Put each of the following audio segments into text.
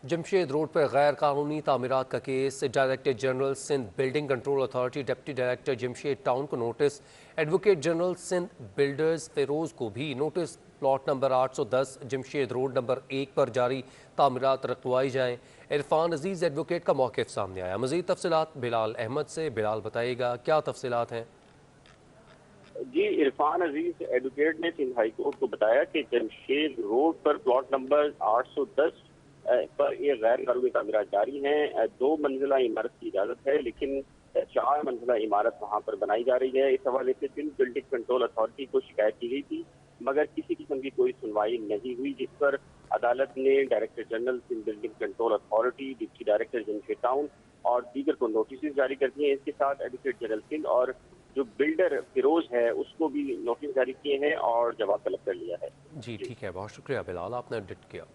Jamshed road पर गैर कानूनी तामीरात का केस। Director general Sindh building control authority deputy director Jamshed town को notice. Advocate general Sindh builders Feroz को भी notice. Plot number 810 Jamshed road number 1 पर जारी तामीरात रखवाई जाएँ। इरफान अजीज़ एडवोकेट का मौक़िफ़ सामने आया। मज़ीद तफसीलात बिलाल अहमद से। बिलाल बताइएगा क्या तफसीलात हैं। जी, इरफान अजीज एडवोकेट ने सिंध हाई कोर्ट को बताया कि जमशेद रोड पर प्लॉट नंबर 810 पर ये गैर कानूनी तामीरात जारी हैं। 2 मंजिला इमारत की इजाजत है, लेकिन 4 मंजिला इमारत वहां पर बनाई जा रही है। इस हवाले से सिंध बिल्डिंग कंट्रोल अथॉरिटी को शिकायत की गई थी, मगर किसी किस्म की कोई सुनवाई नहीं हुई, जिस पर अदालत ने director general Sindh building control authority, deputy director Jamshed town और दीगर को नोटिस जारी कर दिए हैं। इसके साथ एडवोकेट जनरल सिंध और जो बिल्डर फिरोज है उसको भी नोटिस जारी किए हैं और जवाब तलब कर लिया है। जी जी। ठीक है, बहुत शुक्रिया बिलाल, आपने अपडेट किया।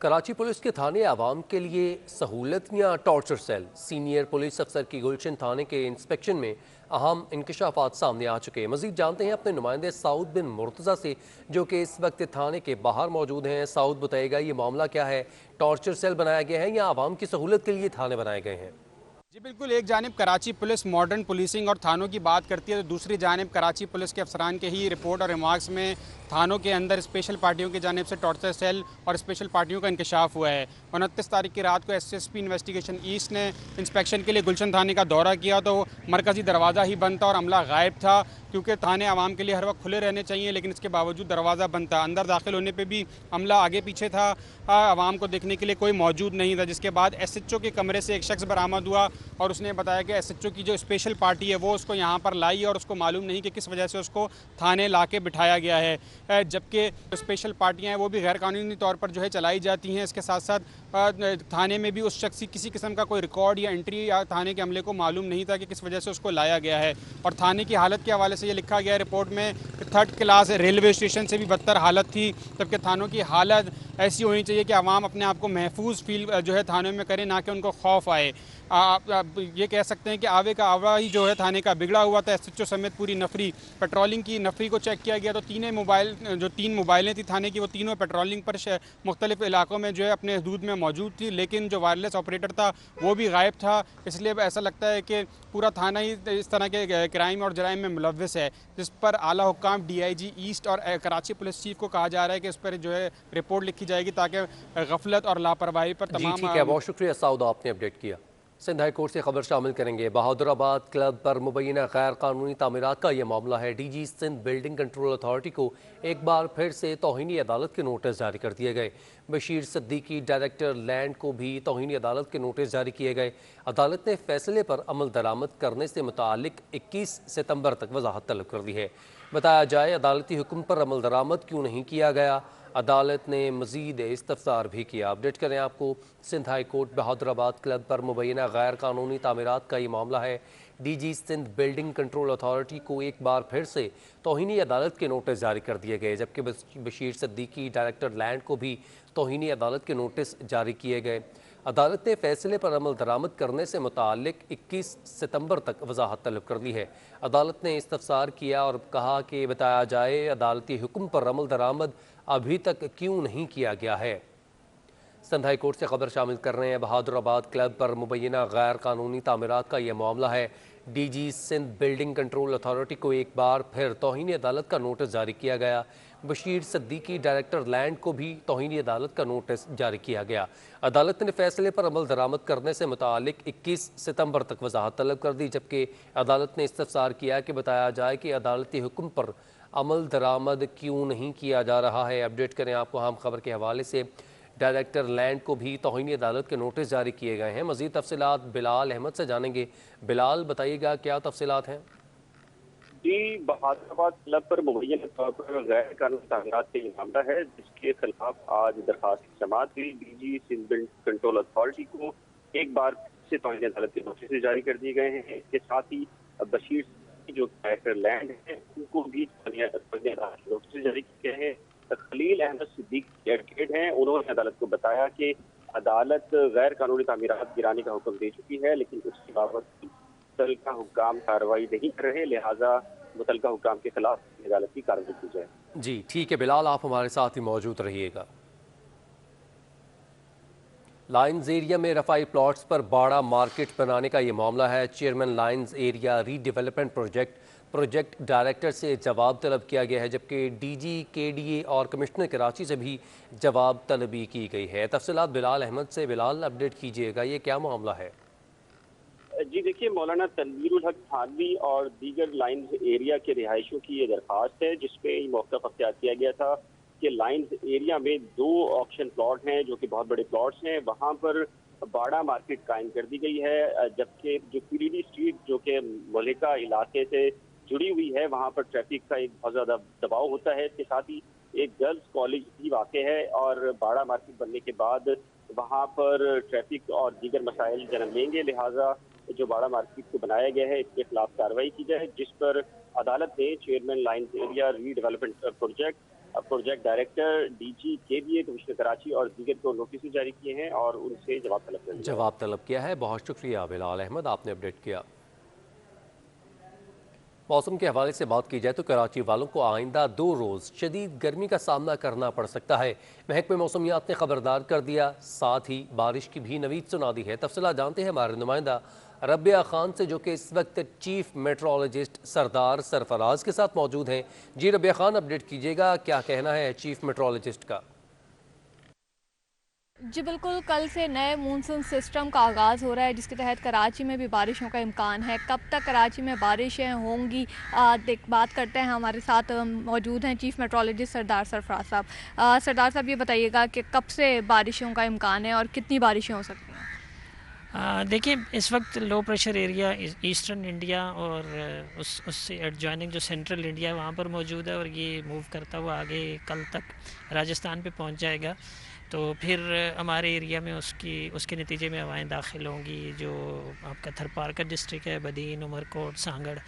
कराची पुलिस के थाने आवाम के लिए सहूलत या टॉर्चर सेल। सीनियर पुलिस अफसर की गुलशन थाने के इंस्पेक्शन में अहम इंकशाफात सामने आ चुके हैं। मजीद जानते हैं अपने नुमाइंदे साउद बिन मुर्तज़ा से, जो कि इस वक्त थाने के बाहर मौजूद हैं। साउद बताएगा ये मामला क्या है, टॉर्चर सेल बनाया गया है या आवाम की सहूलत के लिए थाने बनाए गए हैं। जी बिल्कुल, एक जानिब कराची पुलिस मॉडर्न पुलिसिंग और थानों की बात करती है, तो दूसरी जानिब कराची पुलिस के अफसरान के ही रिपोर्ट और रिमार्क्स में थानों के अंदर स्पेशल पार्टियों की जानिब से टॉर्चर सेल और स्पेशल पार्टियों का इंकशाफ हुआ है। 29 तारीख की रात को SSP इन्वेस्टिगेशन ईस्ट ने इंस्पेक्शन के लिए गुलशन थाने का दौरा किया, तो मरकज़ी दरवाज़ा ही बंद था और अमला गायब था, क्योंकि थाने आवाम के लिए हर वक्त खुले रहने चाहिए, लेकिन इसके बावजूद दरवाज़ा बंद था। अंदर दाखिल होने पर भी अमला आगे पीछे था, आवाम को देखने के लिए कोई मौजूद नहीं था। जिसके बाद SHO के कमरे से एक शख्स बरामद हुआ और उसने बताया कि SHO की जो स्पेशल पार्टी है वो उसको यहाँ पर लाई और उसको मालूम नहीं कि किस वजह से उसको थाने ला के बिठाया गया है। जबकि स्पेशल पार्टियाँ हैं वो भी गैर कानूनी तौर पर जो है चलाई जाती हैं। इसके साथ साथ थाने में भी उस शख्स की किसी किस्म का कोई रिकॉर्ड या एंट्री या थाने के अमले को मालूम नहीं था कि किस वजह से उसको लाया गया है। और थाने की हालत के हवाले से ये लिखा गया है रिपोर्ट में कि 3rd क्लास रेलवे स्टेशन से भी बदतर हालत थी, जबकि थानों की हालत ऐसी होनी चाहिए कि आवाम अपने आप को महफूज फील जो है थाने में करे, ना कि उनको खौफ आए। आप ये कह सकते हैं कि आवे का आवा ही जो है थाने का बिगड़ा हुआ था। SHO समेत पूरी नफरी, पेट्रोलिंग की नफरी को चेक किया गया तो 3 मोबाइलें थी थाने की, वो तीनों पेट्रोलिंग पर मुख्तलिफ इलाकों में जो है अपने हदूद में मौजूद थी, लेकिन जो वायरलेस ऑपरेटर था वो भी गायब था। इसलिए ऐसा लगता है कि पूरा थाना ही इस तरह के क्राइम और जराइम में मुलव्वस है, जिस पर आला हुक्काम DIG ईस्ट और कराची पुलिस चीफ को कहा जा रहा है कि इस पर जो है रिपोर्ट लिखी जाएगी, ताकि गफलत और लापरवाही पर जी तमाम ठीक है, बहुत शुक्रिया साउद, आपने अपडेट किया। सिंध हाई कोर्ट से खबर शामिल करेंगे। बहादुराबाद क्लब पर मुबैना गैर कानूनी तामीरात का यह मामला है। DG Sindh building control authority को एक बार फिर से तौहीनी अदालत के नोटिस जारी कर दिए गए। बशीर सिद्दीकी डायरेक्टर लैंड को भी तौहीनी अदालत के नोटिस जारी किए गए। अदालत ने फैसले पर अमल दरामद करने से मुतालिक 21 सितंबर तक वजाहत तलब कर दी है। बताया जाए अदालती हुक्म पर अमल दरामद क्यों नहीं किया गया, अदालत ने मजीद इस्तफसार भी किया। अपडेट करें आपको। Sindh high court Bahadurabad club पर मुबैना गैर कानूनी तामीरात का ये मामला है। DG Sindh building control authority को एक बार फिर से तौहीनी अदालत के नोटिस जारी कर दिए गए, जबकि बशीर सिद्दीकी डायरेक्टर लैंड को भी तौहीनी अदालत के नोटिस जारी किए गए। अदालत ने फैसले पर अमल दरामद करने से मुतालिक 21 सितंबर तक वजाहत तलब कर दी है। अदालत ने इस्तफसार किया और कहा कि बताया जाए अदालती हुक्म पर अमल दरामद अभी तक क्यों नहीं किया गया है। सिंध हाई कोर्ट से खबर शामिल कर रहे हैं। बहादुराबाद क्लब पर मुबैना गैर कानूनी तामीरात का यह मामला है। DG Sindh building control authority को एक बार फिर तौहीनी अदालत का नोटिस जारी किया गया। बशीर सिद्दीकी डायरेक्टर लैंड को भी तौहीनी अदालत का नोटिस जारी किया गया। अदालत ने फैसले पर अमल दरामद करने से मुतालिक 21 सितंबर तक वजाहत तलब कर दी, जबकि अदालत ने इस्तफसार किया कि बताया जाए कि अदालती हुक्म पर अमल दरामद क्यों नहीं किया जा रहा है। अपडेट करें आपको हम खबर के हवाले से। डायरेक्टर लैंड को भी तौहीनी अदालत के नोटिस जारी किए गए हैं। मजीद तफसीलात बिलाल अहमद से जानेंगे। बिलाल बताइएगा क्या तफसीलात हैं। जी, बहादुराबाद क्लब पर मुबैना तौर पर गैर कानूनी तामीरात का ये मामला है, जिसके खिलाफ आज दरखास्त समाअत हुई। DG Sindh building control authority को एक बार से तौहीनी अदालत के नोटिस जारी कर दिए गए हैं। इसके साथ ही बशीर जो डायरेक्टर लैंड है उनको भी तौहीनी अदालत के नोटिस जारी किए गए हैं। खलील अहमद सिद्दीक एडवोकेट हैं, उन्होंने अदालत को बताया कि अदालत गैर कानूनी तामीरात गिराने का हुक्म दे चुकी है, लेकिन उसके बावजूद का हुक्म कार्रवाई नहीं कर रहे, लिहाजा मुतलका हुक्काम के खिलाफ अदालत की कार्रवाई की जाए। जी ठीक है बिलाल, आप हमारे साथ ही मौजूद रहिएगा। लायंस एरिया में रफाई प्लॉट्स पर बाड़ा मार्केट बनाने का ये मामला है। Chairman Lions area redevelopment project director से जवाब तलब किया गया है, जबकि डीजी केडीए और कमिश्नर कराची से भी जवाब तलबी की गई है। तफसीलात बिलाल अहमद से। बिलाल, अपडेट कीजिएगा, ये क्या मामला है? जी देखिए, मौलाना तनवीरुल हक थानवी और दीगर लाइन्स एरिया के रिहायशियों की ये दरख्वास्त है, जिसमें मौक़िफ़ अख्तियार किया गया था कि लाइन्स एरिया में 2 ऑक्शन प्लॉट हैं जो कि बहुत बड़े प्लॉट्स हैं, वहाँ पर बाड़ा मार्केट कायम कर दी गई है। जबकि जो पीडीडी स्ट्रीट जो कि मलिका इलाके से जुड़ी हुई है, वहाँ पर ट्रैफिक का एक बहुत ज़्यादा दबाव होता है। इसके साथ ही एक गर्ल्स कॉलेज भी वाक़ है और बाड़ा मार्केट बनने के बाद वहाँ पर ट्रैफिक और दीगर मसाइल जन्म लेंगे। लिहाजा जो बाड़ा मार्केट को बनाया गया है, इसके खिलाफ कार्रवाई की जाए, जिस पर अदालत ने chairman lines area redevelopment project director, DG KDA, commissioner Karachi और दीगर को नोटिस जारी किए हैं और उनसे जवाब तलब किया है। बहुत शुक्रिया बिलाल अहमद, आपने अपडेट किया। मौसम के हवाले से बात की जाए तो कराची वालों को आइंदा 2 रोज़ शदीद गर्मी का सामना करना पड़ सकता है। महकमे मौसमियात ने खबरदार कर दिया, साथ ही बारिश की भी नवीद सुना दी है। तफसीलात जानते हैं हमारे नुमाइंदा रबिया खान से, जो कि इस वक्त चीफ मेट्रोलॉजिस्ट सरदार सरफराज के साथ मौजूद हैं। जी रबिया खान, अपडेट कीजिएगा, क्या कहना है चीफ मेट्रोलॉजिस्ट का? जी बिल्कुल, कल से नए मानसून सिस्टम का आगाज़ हो रहा है, जिसके तहत कराची में भी बारिशों का इम्कान है। कब तक कराची में बारिशें होंगी, बात करते हैं। हमारे साथ मौजूद हैं चीफ मेट्रोलॉजिस्ट सरदार सरफराज साहब। सरदार साहब, ये बताइएगा कि कब से बारिशों का इम्कान है और कितनी बारिशें हो सकती हैं? देखिए, इस वक्त low pressure area eastern India और उससे एडजॉइनिंग जो सेंट्रल इंडिया है वहाँ पर मौजूद है और ये मूव करता हुआ आगे कल तक राजस्थान पे पहुँच जाएगा। तो फिर हमारे एरिया में उसके नतीजे में हवाएं दाखिल होंगी। जो आपका थरपारकर डिस्ट्रिक्ट है, बदीन, उमरकोट, सांगड़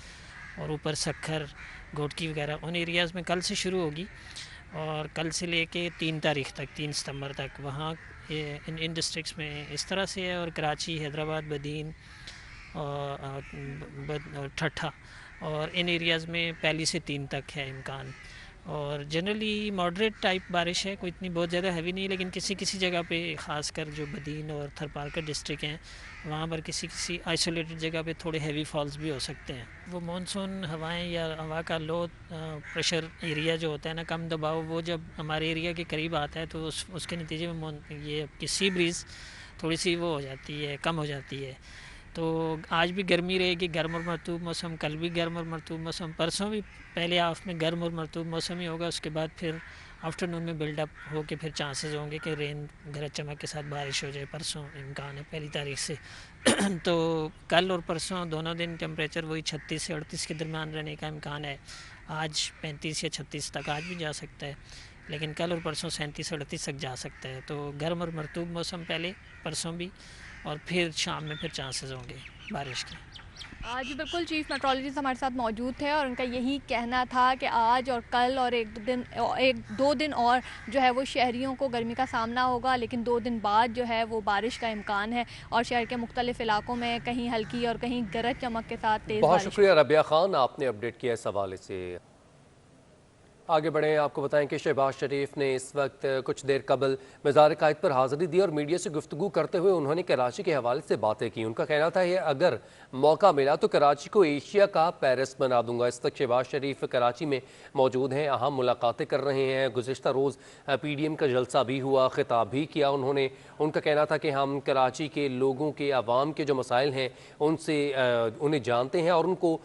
और ऊपर सक्खर, घोटकी वगैरह, उन एरियाज़ में कल से शुरू होगी और कल से लेके 3 तारीख तक, 3 सितंबर तक वहाँ इन डिस्ट्रिक्ट्स में इस तरह से है। और कराची, हैदराबाद, बदीन और ठट्ठा और इन एरियाज़ में पहली से 3 तक है इम्कान। और जनरली मॉडरेट टाइप बारिश है, कोई इतनी बहुत ज़्यादा हैवी नहीं, लेकिन किसी किसी जगह पे ख़ासकर जो बदीन और थरपारकर डिस्ट्रिक्ट हैं वहाँ पर किसी आइसोलेटेड जगह पे थोड़े हैवी फॉल्स भी हो सकते हैं। वो मानसून हवाएं या हवा का लो प्रेशर एरिया जो होता है ना, कम दबाव, वो जब हमारे एरिया के करीब आता है तो उसके नतीजे में ये सी ब्रीज़ थोड़ी सी वो हो जाती है, कम हो जाती है। तो आज भी गर्मी रहेगी, गर्म और मरतूब मौसम। कल भी गर्म और मरतूब मौसम। परसों भी पहले हाफ में गर्म और मरतूब मौसम ही होगा, उसके बाद फिर आफ्टरनून में बिल्डअप हो के फिर चांसेस होंगे कि रेन, गरज चमक के साथ बारिश हो जाए। परसों इम्कान है 1 तारीख से। तो कल और परसों दोनों दिन टेम्परेचर वही 36 से 38 के दरमियान रहने का इम्कान है। आज 35 या 36 तक आज भी जा सकता है, लेकिन कल और परसों 37-38 तक जा सकता है। तो गर्म और मरतूब मौसम पहले, परसों भी, और फिर शाम में फिर चांसेस होंगे बारिश के। आज बिल्कुल चीफ मेट्रोलॉजिस्ट हमारे साथ मौजूद थे और उनका यही कहना था कि आज और कल और 1-2 दिन और जो है वो शहरियों को गर्मी का सामना होगा, लेकिन 2 दिन बाद जो है वो बारिश का इम्कान है और शहर के मुख्तलिफ इलाकों में कहीं हल्की और कहीं गरज चमक के साथ तेज़ बहुत बारिश। शुक्रिया रबिया खान, आपने अपडेट किया इस हवाले से। आगे बढ़ें, आपको बताएं कि शहबाज शरीफ ने इस वक्त कुछ देर कबल मज़ार कायद पर हाज़िरी दी और मीडिया से गुफ्तगू करते हुए उन्होंने कराची के हवाले से बातें की। उनका कहना था कि अगर मौका मिला तो कराची को एशिया का पेरिस बना दूंगा। इस वक्त शहबाज शरीफ कराची में मौजूद हैं, अहम मुलाकातें कर रहे हैं। गुज़िश्ता रोज़ PDM का जलसा भी हुआ, खिताब भी किया उन्होंने। उनका कहना था कि हम कराची के लोगों के, आवाम के जो मसाइल हैं उन्हें जानते हैं और उनको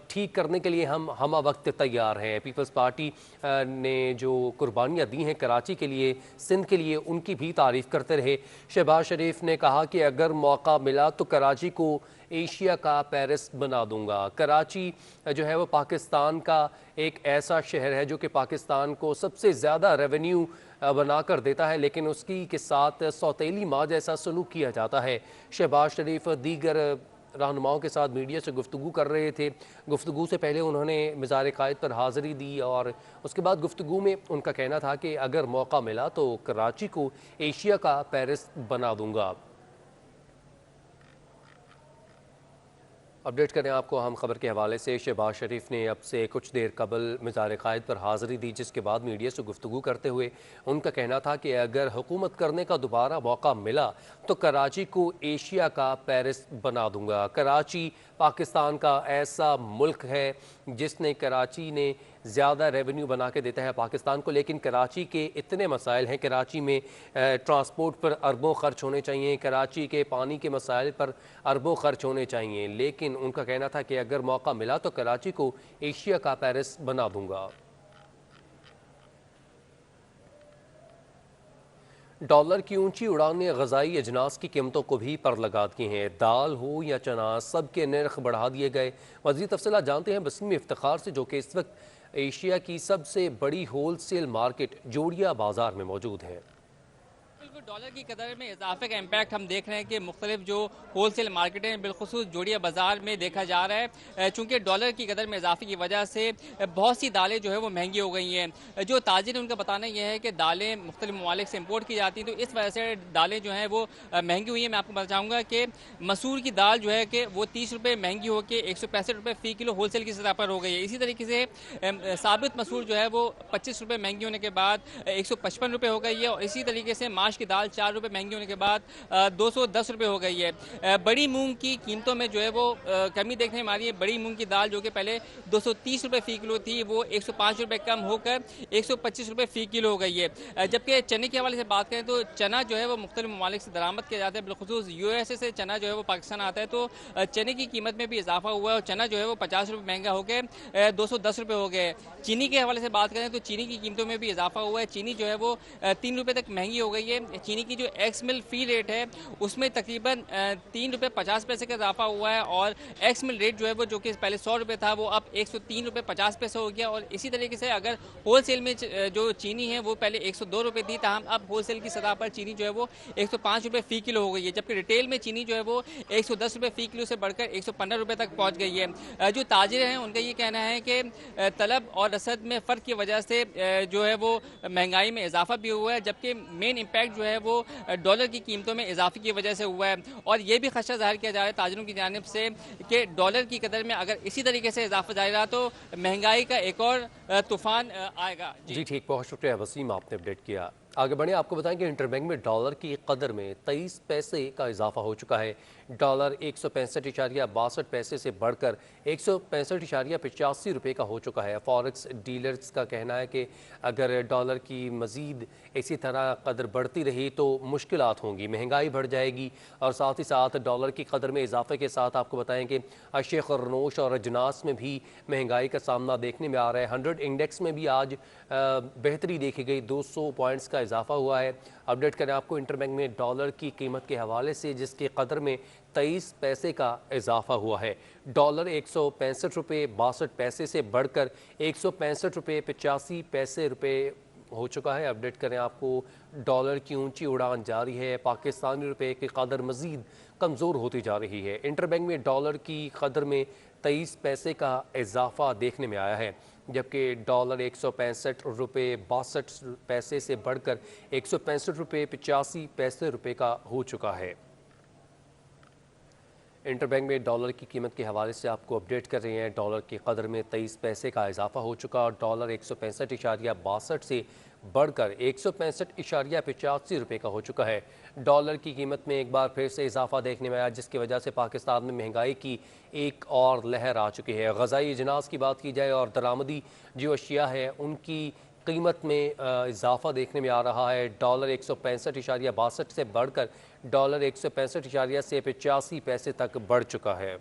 ठीक करने के लिए हम वक्त तैयार हैं। पीपल्स पार्टी ने जो कुर्बानियाँ दी हैं कराची के लिए, सिंध के लिए, उनकी भी तारीफ़ करते रहे। शहबाज शरीफ ने कहा कि अगर मौका मिला तो कराची को एशिया का पेरिस बना दूंगा। कराची जो है वो पाकिस्तान का एक ऐसा शहर है जो कि पाकिस्तान को सबसे ज़्यादा रेवेन्यू बना कर देता है, लेकिन उसकी के साथ सौतेली माँ जैसा सलूक किया जाता है। शहबाज शरीफ दीगर रहनुमाओं के साथ मीडिया से गुफ्तगू कर रहे थे। गुफ्तगू से पहले उन्होंने मज़ार कायद पर हाज़िरी दी और उसके बाद गुफ्तगू में उनका कहना था कि अगर मौका मिला तो कराची को एशिया का पेरिस बना दूंगा। अपडेट करें आपको हम खबर के हवाले से। शहबाज शरीफ ने अब से कुछ देर कबल मज़ार क़ायद पर हाज़िरी दी, जिसके बाद मीडिया से गुफ्तगू करते हुए उनका कहना था कि अगर हुकूमत करने का दोबारा मौका मिला तो कराची को एशिया का पेरिस बना दूंगा। कराची पाकिस्तान का ऐसा मुल्क है जिसने कराची ने ज़्यादा रेवेन्यू बना के देता है पाकिस्तान को, लेकिन कराची के इतने मसाइल हैं। कराची में ट्रांसपोर्ट पर अरबों खर्च होने चाहिए, कराची के पानी के मसाइल पर अरबों खर्च होने चाहिए, लेकिन उनका कहना था कि अगर मौका मिला तो कराची को एशिया का पेरिस बना दूंगा। डॉलर की ऊंची उड़ान ने ग़ज़ाई अजनास की कीमतों को भी पर लगा दी हैं। दाल हो या चना, सब के नर्ख बढ़ा दिए गए। मज़ीद तफ़सीलात जानते हैं वसीम इफ्तिखार से, जो कि इस वक्त एशिया की सबसे बड़ी होल सेल मार्केट जोड़िया बाज़ार में मौजूद है। बिल्कुल, डॉलर की कदर में इजाफे का इम्पैक्ट हम देख रहे हैं कि मुख्तलिफ जो होल सेल मार्केटें हैं, बिलखुसूस जोड़िया बाज़ार में देखा जा रहा है। चूँकि डॉलर की कदर में इजाफे की वजह से बहुत सी दालें जो है वो महंगी हो गई हैं। जो ताजिर हैं उनका बताना यह है कि दालें मुख्तलिफ ममालिक से इम्पोर्ट की जाती हैं, तो इस वजह से दालें जो हैं वो महंगी हुई हैं। मैं आपको बताऊँगा कि मसूर की दाल जो है कि वो 30 रुपये महंगी होकर 165 रुपये फ़ी किलो होल सेल की सतह पर हो गई है। इसी तरीके से साबित मसूर जो है वो 25 रुपये महंगी होने के बाद 155 रुपये हो गई है, और इसी तरीके से माश की दाल 4 रुपये महंगी होने के बाद 210 रुपये हो गई है। बड़ी मूंग की कीमतों में जो है वो कमी देखने में आ रही है। बड़ी मूंग की दाल जो कि पहले 230 रुपये फ़ी किलो थी, वो 105 रुपये कम होकर 125 रुपये फ़ी किलो हो गई है। जबकि चने के हवाले से बात करें तो चना जो है वो मुख्तलिफ ममालिक से दरामद किया जाता है, बिलखुसूस USA से चना जो है वो पाकिस्तान आता है, तो चने की कीमत में भी इजाफा हुआ है और चना जो है वो 50 रुपये महंगा हो गया 210 रुपये हो गए। चीनी के हवाले से बात करें तो चीनी की कीमतों में भी इजाफा हुआ है। चीनी जो है वो 3 रुपये तक महंगी हो गई है। चीनी की जो एक्स मिल फ़ी रेट है उसमें तकरीबन 3 रुपये 50 पैसे का इजाफा हुआ है, और एक्स मिल रेट जो है वो जो कि पहले 100 रुपये था वो अब 103 रुपये 50 पैसे हो गया। और इसी तरीके से अगर होल सेल में जो चीनी है वो पहले 102 रुपये थी, ताहम अब होल सेल की सतह पर चीनी जो है वो 105 रुपये फ़ी किलो हो गई है। जबकि रिटेल में चीनी जो है वो 110 रुपये फ़ी किलो से बढ़कर 115 रुपये तक पहुँच गई है। जो ताजिर हैं उनका ये कहना है कि तलब और रसद में फ़र्क की वजह से जो है वो महंगाई में इजाफा भी हुआ है, जबकि मेन इम्पैक्ट जो है वो डॉलर की कीमतों में इजाफे की वजह से हुआ है। और ये भी खदशा जाहिर किया जा रहा है ताजिरों की जानिब से कि डॉलर की कदर में अगर इसी तरीके से इजाफा जारी रहा तो महंगाई का एक और तूफान आएगा। जी ठीक, बहुत शुक्रिया वसीम, आपने अपडेट किया। आगे बढ़े, आपको बताएं कि इंटरबैंक में डॉलर की कदर में 23 पैसे का इजाफा हो चुका है। डॉलर 165.62 पैसे से बढ़कर 165.85 रुपये का हो चुका है। फॉरेक्स डीलर्स का कहना है कि अगर डॉलर की मज़ीद इसी तरह कदर बढ़ती रही तो मुश्किलात होंगी, महंगाई बढ़ जाएगी, और साथ ही साथ डॉलर की कदर में इजाफे के साथ आपको बताएं कि अशिया खरनोश और अजनास में भी महंगाई का सामना देखने में आ रहा है। 100 इंडेक्स में भी आज बेहतरी देखी गई, 200 पॉइंट्स का इजाफा हुआ है। अपडेट करें आपको इंटरबैंक में डॉलर की कीमत के हवाले से, जिसकी कदर में 23 पैसे का इजाफा हुआ है। डॉलर 165 रुपये 62 पैसे से बढ़कर 165 रुपये 85 पैसे हो चुका है। अपडेट करें आपको, डॉलर की ऊंची उड़ान जारी है, पाकिस्तानी रुपये की कदर मज़ीद कमज़ोर होती जा रही है। इंटरबैंक में डॉलर की कदर में 23 पैसे का इजाफा देखने में आया है, जबकि डॉलर 165 रुपये 62 पैसे से बढ़कर 165 रुपये 85 पैसे का हो चुका है। इंटरबैंक में डॉलर की कीमत के हवाले से आपको अपडेट कर रहे हैं। डॉलर की कदर में 23 पैसे का इजाफा हो चुका और डॉलर 165.62 से बढ़कर 165.85 रुपये का हो चुका है। डॉलर की कीमत में एक बार फिर से इजाफा देखने में आया, जिसकी वजह से पाकिस्तान में महंगाई की एक और लहर आ चुकी है। ग़ज़ाई अजनास की बात की जाए और दरामदी जो अशिया है उनकी कीमत में इजाफा देखने में आ रहा है। डॉलर 165.62 से बढ़कर डॉलर 165.85 पैसे तक बढ़ चुका है।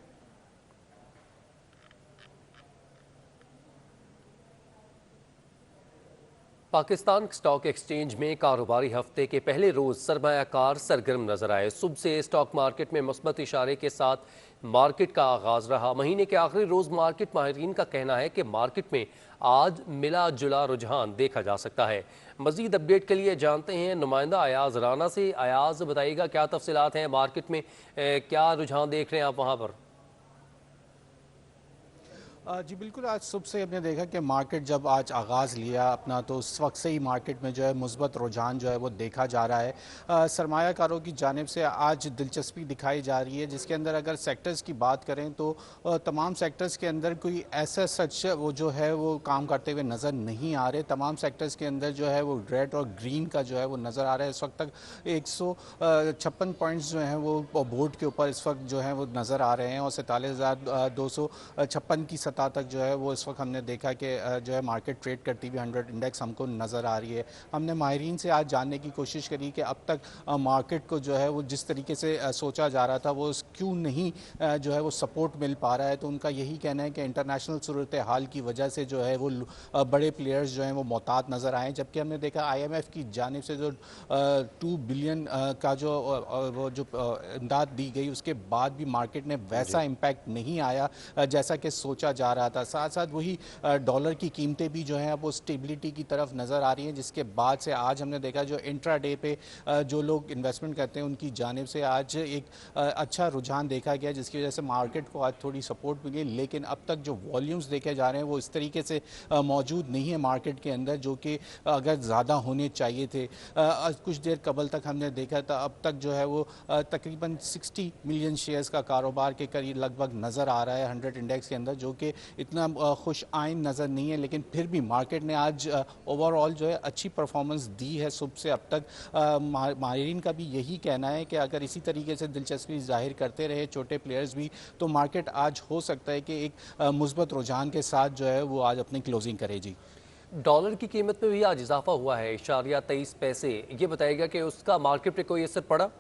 पाकिस्तान स्टॉक एक्सचेंज में कारोबारी हफ्ते के पहले रोज़ सरमायाकार सरगर्म नजर आए। सुबह से स्टॉक मार्केट में मुस्बत इशारे के साथ मार्केट का आगाज रहा। महीने के आखिरी रोज़ मार्केट माहिरीन का कहना है कि मार्केट में आज मिला जुला रुझान देखा जा सकता है। मजीद अपडेट के लिए जानते हैं नुमाइंदा अयाज राना से। अयाज, बताइएगा क्या तफसीलात हैं मार्केट में, क्या रुझान देख रहे हैं आप वहाँ पर? जी बिल्कुल, आज सुबह से हमने देखा कि मार्केट जब आज आगाज़ लिया अपना, तो उस वक्त से ही मार्केट में जो है मुस्बत रुझान जो है वो देखा जा रहा है। सरमायाकारों की जानिब से आज दिलचस्पी दिखाई जा रही है, जिसके अंदर अगर सेक्टर्स की बात करें तो तमाम सेक्टर्स के अंदर कोई ऐसा सच वो जो है वो काम करते हुए नज़र नहीं आ रहे। तमाम सेक्टर्स के अंदर जो है वो रेड और ग्रीन का जो है वो नज़र आ रहा है। इस वक्त तक 156 पॉइंट्स जो हैं वो बोर्ड के ऊपर इस वक्त जो है वो नज़र आ रहे हैं और 47,256 की सतह तक जो है वो इस वक्त हमने देखा कि जो है मार्केट ट्रेड करती हुई 100 इंडेक्स हमको नज़र आ रही है। हमने माहिरीन से आज जानने की कोशिश करी कि अब तक मार्केट को जो है वो जिस तरीके से सोचा जा रहा था वो क्यों नहीं जो है वो सपोर्ट मिल पा रहा है। तो उनका यही कहना है कि इंटरनेशनल सूरत हाल की वजह से जो है वो बड़े प्लेयर्स जो हैं वो मोहतात नज़र आए। जबकि हमने देखा IMF की जानिब से जो 2 बिलियन का जो इमदाद दी गई, उसके बाद भी मार्केट में वैसा इम्पैक्ट नहीं आया जैसा कि सोचा जा रहा था। साथ साथ वही डॉलर की कीमतें भी जो हैं वो स्टेबिलिटी की तरफ नज़र आ रही हैं, जिसके बाद से आज हमने देखा जो इंट्राडे पे जो लोग इन्वेस्टमेंट करते हैं उनकी जानिब से आज एक अच्छा रुझान देखा गया, जिसकी वजह से मार्केट को आज थोड़ी सपोर्ट मिली। लेकिन अब तक जो वॉल्यूम्स देखे जा रहे हैं वो इस तरीके से मौजूद नहीं है मार्केट के अंदर, जो कि अगर ज़्यादा होने चाहिए थे। कुछ देर कबल तक हमने देखा था, अब तक जो है वो तकरीबन 60 मिलियन शेयर्स का कारोबार के करीब लगभग नज़र आ रहा है 100 इंडेक्स के अंदर, जो कि इतना खुश आइन नज़र नहीं है। लेकिन फिर भी मार्केट ने आज ओवरऑल जो है अच्छी परफॉर्मेंस दी है सुबह से अब तक। माहिरीन का भी यही कहना है कि अगर इसी तरीके से दिलचस्पी जाहिर करते रहे छोटे प्लेयर्स भी, तो मार्केट आज हो सकता है कि एक मुस्बत रुझान के साथ जो है वो आज अपनी क्लोजिंग करे। जी, डॉलर की कीमत में भी आज इजाफा हुआ है 0.23 पैसे। ये बताएगा कि उसका मार्केट पे कोई असर पड़ा?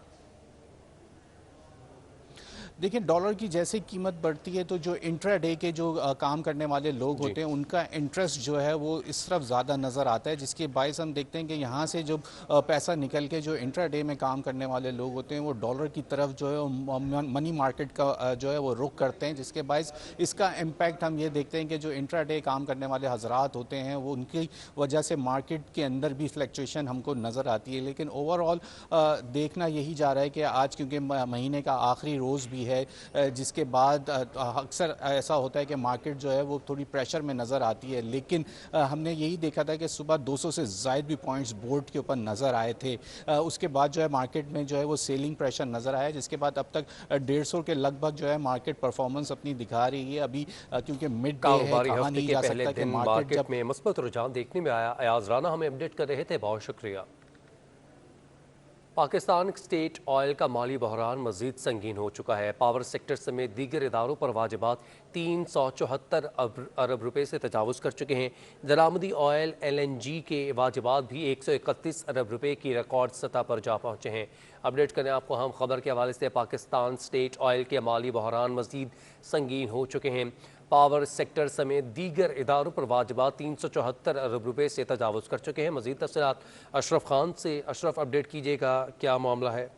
देखिए, डॉलर की जैसे कीमत बढ़ती है तो जो इंट्राडे के जो काम करने वाले लोग होते हैं उनका इंटरेस्ट जो है वो इस तरफ ज़्यादा नज़र आता है, जिसके बायस हम देखते हैं कि यहाँ से जो पैसा निकल के जो इंट्राडे में काम करने वाले लोग होते हैं वो डॉलर की तरफ जो है मनी मार्केट का जो है वो रुख करते हैं, जिसके बायस इसका इम्पैक्ट हम ये देखते हैं कि जो इंट्राडे काम करने वाले हजरात होते हैं वो उनकी वजह से मार्केट के अंदर भी फ्लक्चुएशन हमको नज़र आती है। लेकिन ओवरऑल देखना यही जा रहा है कि आज क्योंकि महीने का आखिरी रोज़ भी है, जिसके बाद अक्सर ऐसा होता है कि मार्केट जो है वो थोड़ी प्रेशर में नज़र आती है। लेकिन हमने यही देखा था कि सुबह 200 से ज़ायद भी पॉइंट्स बोर्ड के ऊपर नज़र आए थे। उसके बाद जो है मार्केट में जो है वो सेलिंग प्रेशर नज़र आया, जिसके बाद अब तक 150 के लगभग जो है मार्केट परफॉर्मेंस अपनी दिखा रही है। अभी क्योंकि मिड डे है, कहा नहीं जा सकता कि मार्केट में मुस्बत रुझान देखने में आया। अयाज राना हमें अपडेट कर रहे थे, बहुत शुक्रिया। पाकिस्तान स्टेट ऑयल का माली बहरान मजीद संगीन हो चुका है। पावर सेक्टर समेत दीगर इदारों पर वाजिबात 374 अरब रुपए से तजावुज़ कर चुके हैं। दरामदी ऑयल LNG के वाजिबात भी 131 अरब रुपए की रिकॉर्ड सतह पर जा पहुँचे हैं। अपडेट करें आपको हम खबर के हवाले से, पाकिस्तान स्टेट ऑयल के माली बहरान मजीद संगीन हो चुके हैं। पावर सेक्टर समेत दीगर इदारों पर वाजिबात 374 अरब रुपए से तजावुज़ कर चुके हैं। मज़ीद तफ़सीलात अशरफ खान से। अशरफ, अपडेट कीजिएगा, क्या मामला है?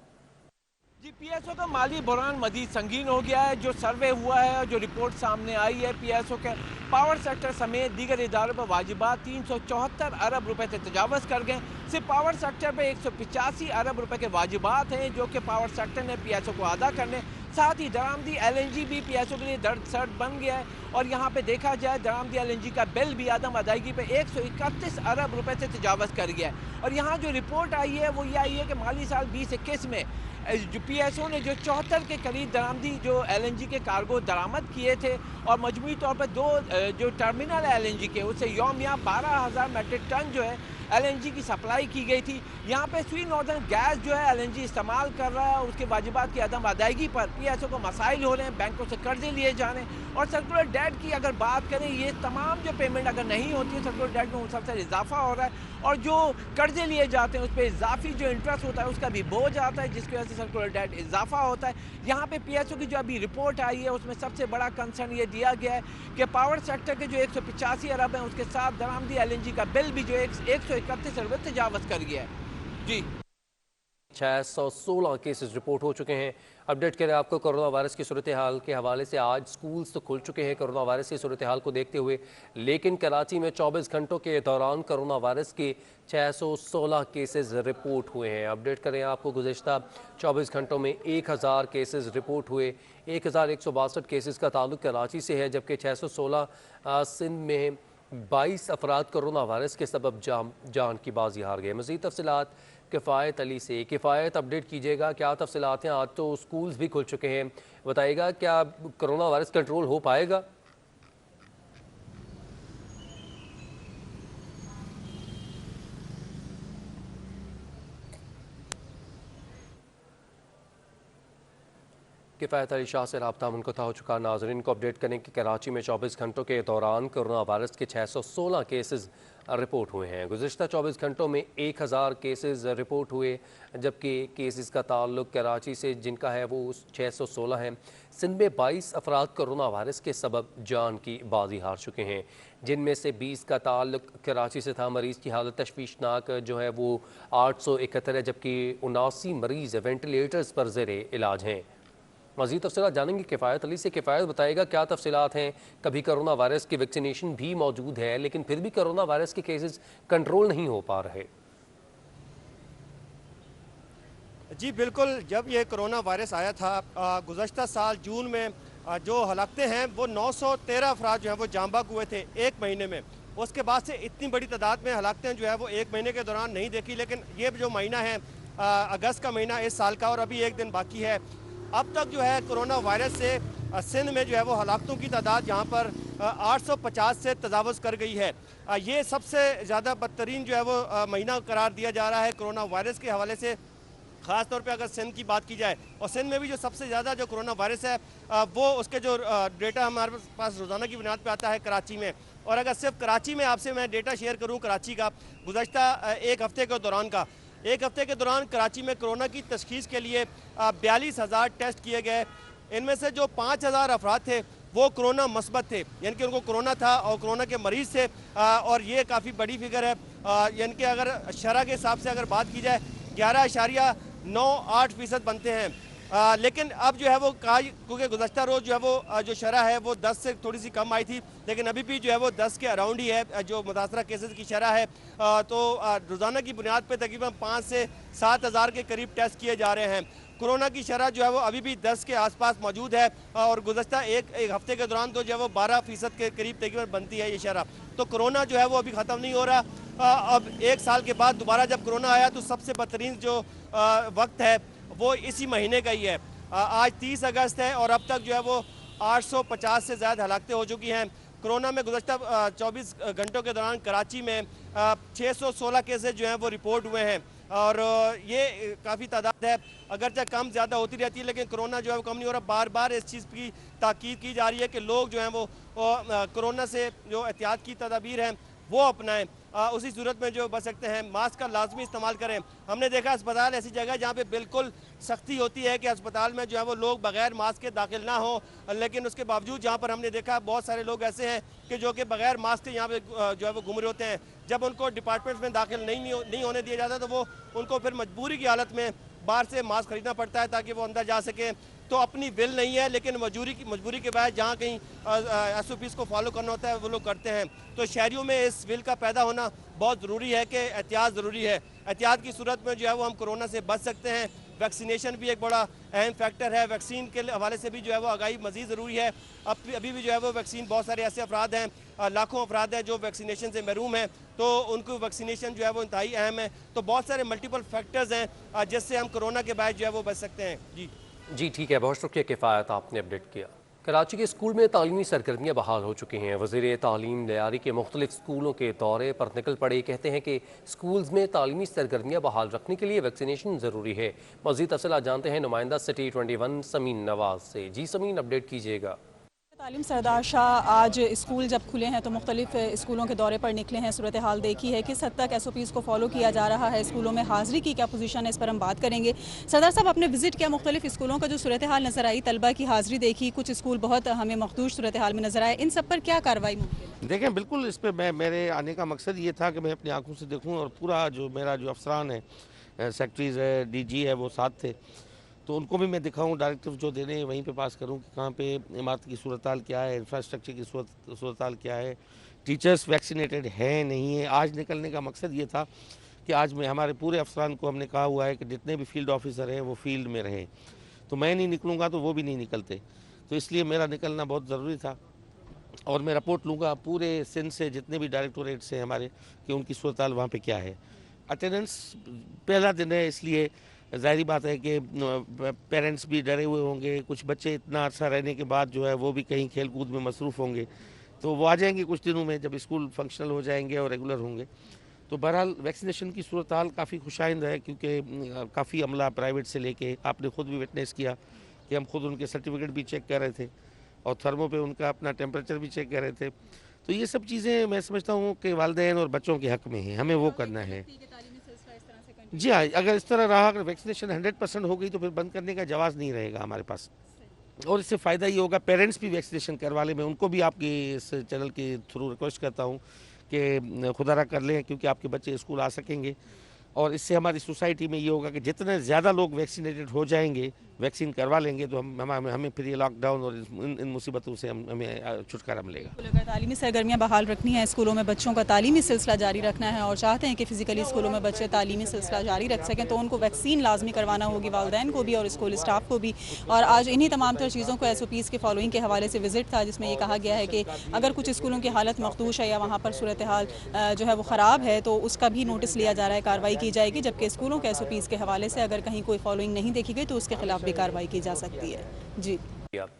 जी, PSO का माली बहरान मजीद संगीन हो गया है। जो सर्वे हुआ है और जो रिपोर्ट सामने आई है, PSO के पावर सेक्टर समेत दीगर इदारों पर वाजिबात 374 अरब रुपए से तजावज़ कर गए। सिर्फ पावर सेक्टर पे 185 अरब रुपए के वाजिबात हैं जो कि पावर सेक्टर ने PSO को अदा करने। साथ ही दरामदी LNG भी PSO के लिए दर्द सर्द बन गया है और यहाँ पे देखा जाए दरामदी LNG का बिल भी आदम अदायगी पे 131 अरब रुपए से तजावज़ कर गया है। और यहाँ जो रिपोर्ट आई है वो ये आई है कि माली साल 2021 में जो PSO ने जो 74 के करीब दरामदी जो LNG के कार्गो दरामद किए थे और मजमूई तौर पर दो जो टर्मिनल है LNG के, उससे यौमिया 12,000 मेट्रिक टन जो है LNG की सप्लाई की गई थी। यहाँ पे स्वीट नॉर्दर्न गैस जो है LNG इस्तेमाल कर रहा है, उसके वाजिबात की अदम अदायगी पर PSO को मसाइल हो रहे हैं, बैंकों से कर्जे लिए जा रहे हैं। और सर्कुलर डेट की अगर बात करें, ये तमाम जो पेमेंट अगर नहीं होती है सर्कुलर डेट में मुसलसल इजाफा हो रहा है और जो कर्जे लिए जाते हैं उस पर इजाफी जो इंटरेस्ट होता है उसका भी बोझ आता है, जिसकी वजह से सर्कुलर डेट इजाफा होता है। यहाँ पे PSO की जो अभी रिपोर्ट आई है उसमें सबसे बड़ा कंसर्न ये दिया गया है कि पावर सेक्टर के जो 185 अरब हैं उसके साथ दरामदी LNG का बिल भी जो 131 अरब तजावज़ कर गया है। जी। 616 केसेस रिपोर्ट हो चुके हैं। अपडेट करें आपको कोरोना वायरस की सूरत हाल के हवाले से। आज स्कूल्स तो खुल चुके हैं कोरोना वायरस की सूरत हाल को देखते हुए, लेकिन कराची में 24 घंटों के दौरान कोरोना वायरस के 616 केसेस रिपोर्ट हुए हैं। अपडेट करें आपको, गुज़िश्ता 24 घंटों में 1000 केसेस रिपोर्ट हुए। 1162 केसेस का ताल्लुक कराची से है, जबकि 616 सिंध में 22 अफराद कोरोना वायरस के सबब जान की बाजी हार गए। मज़ीद तफसीलात किफ़ायत अली से। किफ़ायत, अपडेट कीजिएगा, क्या तफसीलात हैं? आज तो स्कूल्स भी खुल चुके हैं, बताइएगा क्या कोरोना वायरस कंट्रोल हो पाएगा? किफ़ायत अली शाह से रब्ता मुनक़ता हो चुका। नाज़रीन को अपडेट करें कि कराची में 24 घंटों के दौरान कोरोना वायरस के 616 केसेस रिपोर्ट हुए हैं। गुज़िश्ता 24 घंटों में 1000 केसेस रिपोर्ट हुए, जबकि केसेस का ताल्लुक कराची से जिनका है वो 616 है। सिंध में 22 अफराद कोरोना वायरस के सबब जान की बाजी हार चुके हैं, जिनमें से 20 का ताल्लुक कराची से था। मरीज़ की हालत तशवीशनाक जो है वो 871 है, जबकि 79 मरीज़ वेंटिलेटर्स पर ज़ेरे इलाज हैं। मज़ीद तफसीलात जानेंगे किफ़ायत अली से। किफ़ायत, बताएगा क्या तफसीलात हैं? कभी कोरोना वायरस की वैक्सीनेशन भी मौजूद है, लेकिन फिर भी कोरोना वायरस के केसेस कंट्रोल नहीं हो पा रहे। जी बिल्कुल, जब ये कोरोना वायरस आया था गुज़श्ता साल जून में जो हलाकतें हैं वो 913 अफराद जो हैं वो जांबाग हुए थे एक महीने में। उसके बाद से इतनी बड़ी तादाद में हलाकतें जो है वो एक महीने के दौरान नहीं देखी, लेकिन ये जो महीना है अगस्त का महीना इस साल का, और अभी एक दिन बाकी है, अब तक जो है कोरोना वायरस से सिंध में जो है वो हलाकतों की तादाद यहाँ पर 850 से तजावज़ कर गई है। ये सबसे ज़्यादा बदतरीन जो है वो महीना करार दिया जा रहा है कोरोना वायरस के हवाले से। ख़ास तौर पे अगर सिंध की बात की जाए, और सिंध में भी जो सबसे ज़्यादा जो कोरोना वायरस है वो उसके जो डेटा हमारे पास रोज़ाना की बुनियाद पे आता है कराची में। और अगर सिर्फ कराची में आपसे मैं डेटा शेयर करूँ कराची का गुज़श्ता एक हफ़्ते के दौरान का, एक हफ्ते के दौरान कराची में कोरोना की तशख़ीस के लिए 42,000 टेस्ट किए गए। इनमें से जो 5,000 अफराद थे वो कोरोना मस्बत थे, यानी कि उनको कोरोना था और कोरोना के मरीज़ थे, और ये काफ़ी बड़ी फिगर है। यानी कि अगर शरह के हिसाब से अगर बात की जाए 11.98% बनते हैं। लेकिन अब जो है वो क्योंकि गुज़श्ता रोज़ जो है वो जो शरह है वो 10 से थोड़ी सी कम आई थी, लेकिन अभी भी जो है वो 10 के अराउंड ही है जो मुतासरा केसेस की शरह है। तो रोज़ाना की बुनियाद पे तकरीबन 5 से 7 हज़ार के करीब टेस्ट किए जा रहे हैं। कोरोना की शरह जो है वो अभी भी 10 के आसपास मौजूद है, और गुज़श्ता एक हफ्ते के दौरान तो जो है वो 12% के करीब तकरीबन बनती है ये शरह। तो कोरोना जो है वो अभी ख़त्म नहीं हो रहा। अब एक साल के बाद दोबारा जब कोरोना आया तो सबसे बदतरीन जो वक्त है वो इसी महीने का ही है। आज 30 अगस्त है और अब तक जो है वो 850 से ज़्यादा हलाकतें हो चुकी हैं। कोरोना में गुज़श्ता 24 घंटों के दौरान कराची में 616 केसेज जो हैं वो रिपोर्ट हुए हैं, और ये काफ़ी तादाद है। अगरचे कम ज़्यादा होती रहती है, लेकिन कोरोना जो है वो कम नहीं हो रहा। बार बार इस चीज़ की ताकीद की जा रही है कि लोग जो हैं वो कोरोना से जो एहतियात की तदाबीर हैं वो अपनाएं। उसी सूरत में जो बच सकते हैं मास्क का लाजमी इस्तेमाल करें। हमने देखा अस्पताल ऐसी जगह जहाँ पे बिल्कुल सख्ती होती है कि अस्पताल में जो है वो लोग बगैर मास्क के दाखिल ना हो, लेकिन उसके बावजूद जहाँ पर हमने देखा बहुत सारे लोग ऐसे हैं कि जो कि बगैर मास्क के यहाँ पे जो है वो घूम रहे होते हैं। जब उनको डिपार्टमेंट में दाखिल नहीं होने दिया जाता तो वो उनको फिर मजबूरी की हालत में बाहर से मास्क खरीदना पड़ता है ताकि वो अंदर जा सकें। तो अपनी विल नहीं है, लेकिन मजबूरी के बाद जहाँ कहीं SOPs को फॉलो करना होता है वो लोग करते हैं। तो शहरियों में इस विल का पैदा होना बहुत ज़रूरी है कि एहतियात ज़रूरी है। एहतियात की सूरत में जो है वो हम कोरोना से बच सकते हैं। वैक्सीनेशन भी एक बड़ा अहम फैक्टर है। वैक्सीन के हवाले से भी जो है वो आगाही मज़ीद ज़रूरी है। अभी भी जो है वो वैक्सीन, बहुत सारे ऐसे अफराद हैं, लाखों अफराद हैं जो वैक्सीनेशन से महरूम हैं, तो उनको वैक्सीनेशन जो है वो इंतहाई अहम है। तो बहुत सारे मल्टीपल फैक्टर्स हैं जिससे हम कोरोना के बाद जो है वो बच सकते हैं। जी ठीक है, बहुत शुक्रिया किफ़ायत, आपने अपडेट किया। कराची के स्कूल में तालीमी सरगर्मियाँ बहाल हो चुकी हैं। वज़ीर तालीम लियारी के मुख्तलिफ स्कूलों के दौरे पर निकल पड़े। कहते हैं कि स्कूल्स में तालीमी सरगर्मियाँ बहाल रखने के लिए वैक्सीनेशन ज़रूरी है। मज़ीद तफ़सीलात जानते हैं नुमाइंदा सिटी 21 समीन नवाज से। जी समीन, अपडेट कीजिएगा। तालीम सरदार शाह आज स्कूल जब खुले हैं तो मुख्तलिफ स्कूलों के दौरे पर निकले हैं। सूरत हाल देखी है किस हद तक SOPs को फॉलो किया जा रहा है, स्कूलों में हाज़िरी की क्या पोजीशन है, इस पर हम बात करेंगे। सरदार साहब, आपने विजिट किया मुख्तलिफ स्कूलों का, जो सूरत हाल नज़र आई, तलबा की हाज़िरी देखी, कुछ स्कूल बहुत हमें मखदूश सूरत हाल में नज़र आए, इन सब पर क्या कार्रवाई मुमकिन है? देखें, बिल्कुल इस पर मेरे आने का मकसद ये था कि मैं अपनी आंखों से देखूँ और पूरा जो मेरा जो अफसरान है सेक्रेटरीज है, डीजी है, वो साथ थे। तो उनको भी मैं दिखाऊं, डायरेक्टिव जो देने हैं वहीं पे पास करूं कि कहाँ पे इमारत की सूरत हाल क्या है, इंफ्रास्ट्रक्चर की सूरत हाल क्या है, टीचर्स वैक्सीनेटेड हैं नहीं है। आज निकलने का मकसद ये था कि आज में हमारे पूरे अफसरान को हमने कहा हुआ है कि जितने भी फील्ड ऑफिसर हैं वो फील्ड में रहें। तो मैं नहीं निकलूँगा तो वो भी नहीं निकलते, तो इसलिए मेरा निकलना बहुत ज़रूरी था। और मैं रिपोर्ट लूँगा पूरे सिंध से, जितने भी डायरेक्टोरेट से हमारे, कि उनकी सूरत हाल वहाँ पर क्या है। अटेंडेंस पहला दिन है, इसलिए ज़ाहिरी बात है कि पेरेंट्स भी डरे हुए होंगे, कुछ बच्चे इतना अर्सा रहने के बाद जो है वो भी कहीं खेल कूद में मसरूफ़ होंगे, तो वो आ जाएंगे कुछ दिनों में जब स्कूल फंक्शनल हो जाएंगे और रेगुलर होंगे। तो बहरहाल वैक्सीनेशन की सूरत हाल काफ़ी खुशाइंद है, क्योंकि काफ़ी अमला प्राइवेट से लेके, आपने खुद भी विटनेस किया कि हम खुद उनके सर्टिफिकेट भी चेक कर रहे थे और थर्मो पे उनका अपना टेम्परेचर भी चेक कर रहे थे। तो ये सब चीज़ें मैं समझता हूँ कि वालिदैन और बच्चों के हक़ में हैं, हमें वो करना है। जी हाँ, अगर इस तरह रहा, अगर वैक्सीनेशन 100% हो गई तो फिर बंद करने का जवाब नहीं रहेगा हमारे पास। और इससे फ़ायदा ये होगा, पेरेंट्स भी वैक्सीनेशन करवा लें। मैं उनको भी आपकी इस चैनल के थ्रू रिक्वेस्ट करता हूँ कि खुदारा कर लें, क्योंकि आपके बच्चे स्कूल आ सकेंगे। और इससे हमारी सोसाइटी में ये होगा कि जितने ज़्यादा लोग वैक्सीनेटेड हो जाएंगे, वैक्सीन करवा लेंगे, तो हमें फिर ये लॉकडाउन और इन मुसीबतों से हमें छुटकारा मिलेगा। अगर तालीमी सरगर्मियाँ बहाल रखनी है, स्कूलों में बच्चों का तालीमी सिलसिला जारी रखना है और चाहते हैं कि फ़िज़िकली स्कूलों में बच्चे तालीमी सिलसिला जारी रख सकें, तो उनको वैक्सीन लाजमी करवाना होगी, वालिदैन को भी और स्कूल स्टाफ को भी। और आज इन्हीं तमाम तर चीज़ों को SOPs के फॉलोइंग के हवाले से विज़िट था, जिसमें ये कहा गया है कि अगर कुछ स्कूलों की हालत मखदूश है या वहाँ पर सूरत हाल जो है वो ख़राब है, तो उसका भी नोटिस लिया जा रहा है, कार्रवाई की जाएगी। जबकि स्कूलों के SOPs के हवाले से अगर कहीं कोई फॉलोइंग नहीं देखी गई तो उसके खिलाफ भी कार्रवाई की जा सकती है। जी।